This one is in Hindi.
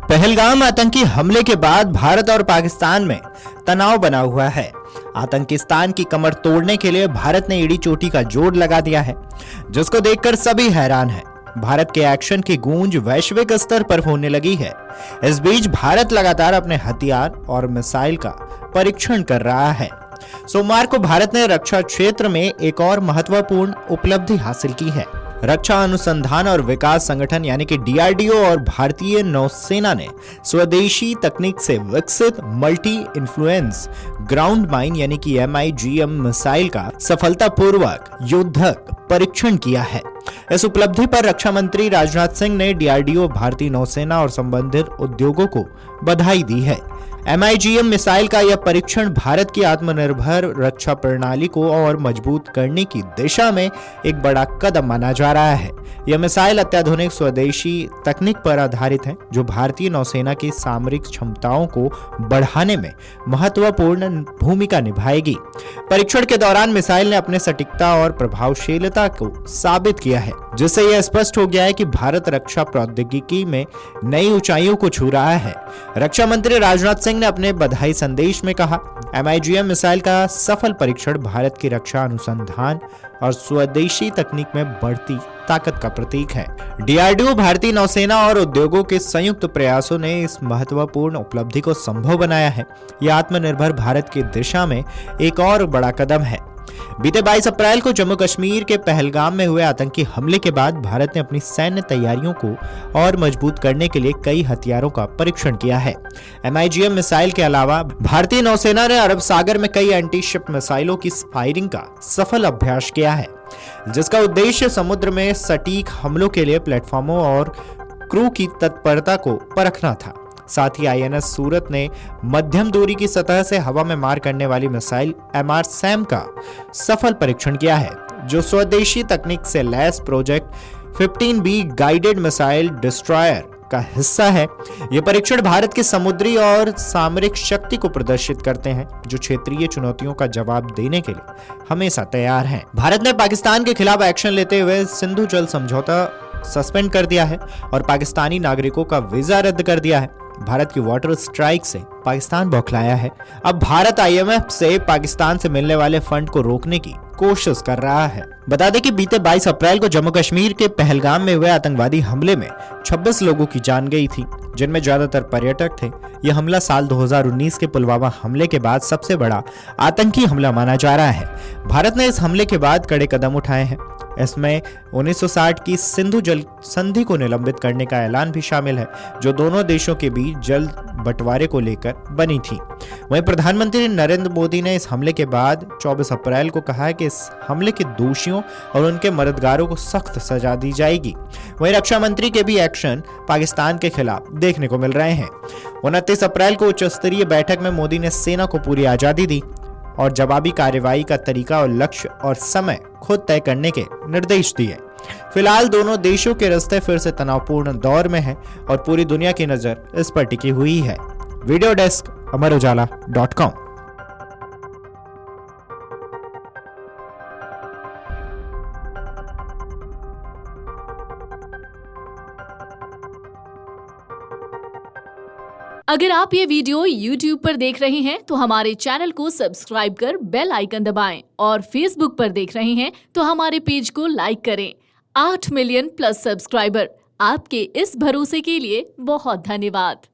पहलगाम आतंकी हमले के बाद भारत और पाकिस्तान में तनाव बना हुआ है। आतंकिस्तान की कमर तोड़ने के लिए भारत ने एड़ी चोटी का जोड़ लगा दिया है, जिसको देखकर सभी हैरान हैं। भारत के एक्शन की गूंज वैश्विक स्तर पर होने लगी है। इस बीच भारत लगातार अपने हथियार और मिसाइल का परीक्षण कर रहा है। सोमवार को भारत ने रक्षा क्षेत्र में एक और महत्वपूर्ण उपलब्धि हासिल की है। रक्षा अनुसंधान और विकास संगठन यानी कि डीआरडीओ और भारतीय नौसेना ने स्वदेशी तकनीक से विकसित मल्टी इन्फ्लुएंस ग्राउंड माइन यानी कि MIGM मिसाइल का सफलतापूर्वक युद्धक परीक्षण किया है। इस उपलब्धि पर रक्षा मंत्री राजनाथ सिंह ने डीआरडीओ, भारतीय नौसेना और संबंधित उद्योगों को बधाई दी है। MIGM मिसाइल का यह परीक्षण भारत की आत्मनिर्भर रक्षा प्रणाली को और मजबूत करने की दिशा में एक बड़ा कदम माना जा रहा है। यह मिसाइल अत्याधुनिक स्वदेशी तकनीक पर आधारित है, जो भारतीय नौसेना की सामरिक क्षमताओं को बढ़ाने में महत्वपूर्ण भूमिका निभाएगी। परीक्षण के दौरान मिसाइल ने अपने सटीकता और प्रभावशीलता को साबित किया है, जिससे यह स्पष्ट हो गया है कि भारत रक्षा प्रौद्योगिकी में नई ऊंचाइयों को छू रहा है। रक्षा मंत्री राजनाथ सिंह ने अपने बधाई संदेश में कहा, MIGM मिसाइल का सफल परीक्षण भारत की रक्षा अनुसंधान और स्वदेशी तकनीक में बढ़ती ताकत का प्रतीक है। डीआरडीओ, भारतीय नौसेना और उद्योगों के संयुक्त प्रयासों ने इस महत्वपूर्ण उपलब्धि को संभव बनाया है। यह आत्मनिर्भर भारत की दिशा में एक और बड़ा कदम है। बीते 22 अप्रैल को जम्मू कश्मीर के पहलगाम में हुए आतंकी हमले के बाद भारत ने अपनी सैन्य तैयारियों को और मजबूत करने के लिए कई हथियारों का परीक्षण किया है। MIGM मिसाइल के अलावा भारतीय नौसेना ने अरब सागर में कई एंटी शिप मिसाइलों की फायरिंग का सफल अभ्यास किया है, जिसका उद्देश्य समुद्र में सटीक हमलों के लिए प्लेटफॉर्मों और क्रू की तत्परता को परखना था। साथ ही INS सूरत ने मध्यम दूरी की सतह से हवा में मार करने वाली मिसाइल MRSAM का सफल परीक्षण किया है, जो स्वदेशी तकनीक से लैस project 15B guided missile destroyer का हिस्सा है। ये परीक्षण भारत की समुद्री और सामरिक शक्ति को प्रदर्शित करते हैं, जो क्षेत्रीय चुनौतियों का जवाब देने के लिए हमेशा तैयार हैं। भारत ने पाकिस्तान के खिलाफ एक्शन लेते हुए सिंधु जल समझौता सस्पेंड कर दिया है और पाकिस्तानी नागरिकों का वीजा रद्द कर दिया है। भारत की वाटर स्ट्राइक से पाकिस्तान बौखलाया है। अब भारत IMF से पाकिस्तान से मिलने वाले फंड को रोकने की कोशिश कर रहा है। बता दें कि बीते 22 अप्रैल को जम्मू कश्मीर के पहलगाम में हुए आतंकवादी हमले में 26 लोगों की जान गई थी, जिनमें ज्यादातर पर्यटक थे। यह हमला साल 2019 के पुलवामा हमले के बाद सबसे बड़ा आतंकी हमला माना जा रहा है। भारत ने इस हमले के बाद कड़े कदम उठाए हैं। इसमें 1960 की सिंधु जल संधि को निलंबित करने का ऐलान भी शामिल है, जो दोनों देशों के बीच जल बंटवारे को लेकर बनी थी। वहीं प्रधानमंत्री नरेंद्र मोदी ने इस हमले के बाद 24 अप्रैल को कहा है कि इस हमले के दोषियों और उनके मददगारों को सख्त सजा दी जाएगी। वहीं रक्षा मंत्री के भी एक्शन पाकिस्तान के खिलाफ देखने को मिल रहे हैं। 29 अप्रैल को उच्च स्तरीय बैठक में मोदी ने सेना को पूरी आजादी दी और जवाबी कार्रवाई का तरीका और लक्ष्य और समय खुद तय करने के निर्देश दिए। फिलहाल दोनों देशों के रिश्ते फिर से तनावपूर्ण दौर में हैं और पूरी दुनिया की नजर इस पर टिकी हुई है। Video desk amarujala.com। अगर आप ये वीडियो YouTube पर देख रहे हैं तो हमारे चैनल को सब्सक्राइब कर बेल आइकन दबाएं और Facebook पर देख रहे हैं तो हमारे पेज को लाइक करें। 8 मिलियन प्लस सब्सक्राइबर, आपके इस भरोसे के लिए बहुत धन्यवाद।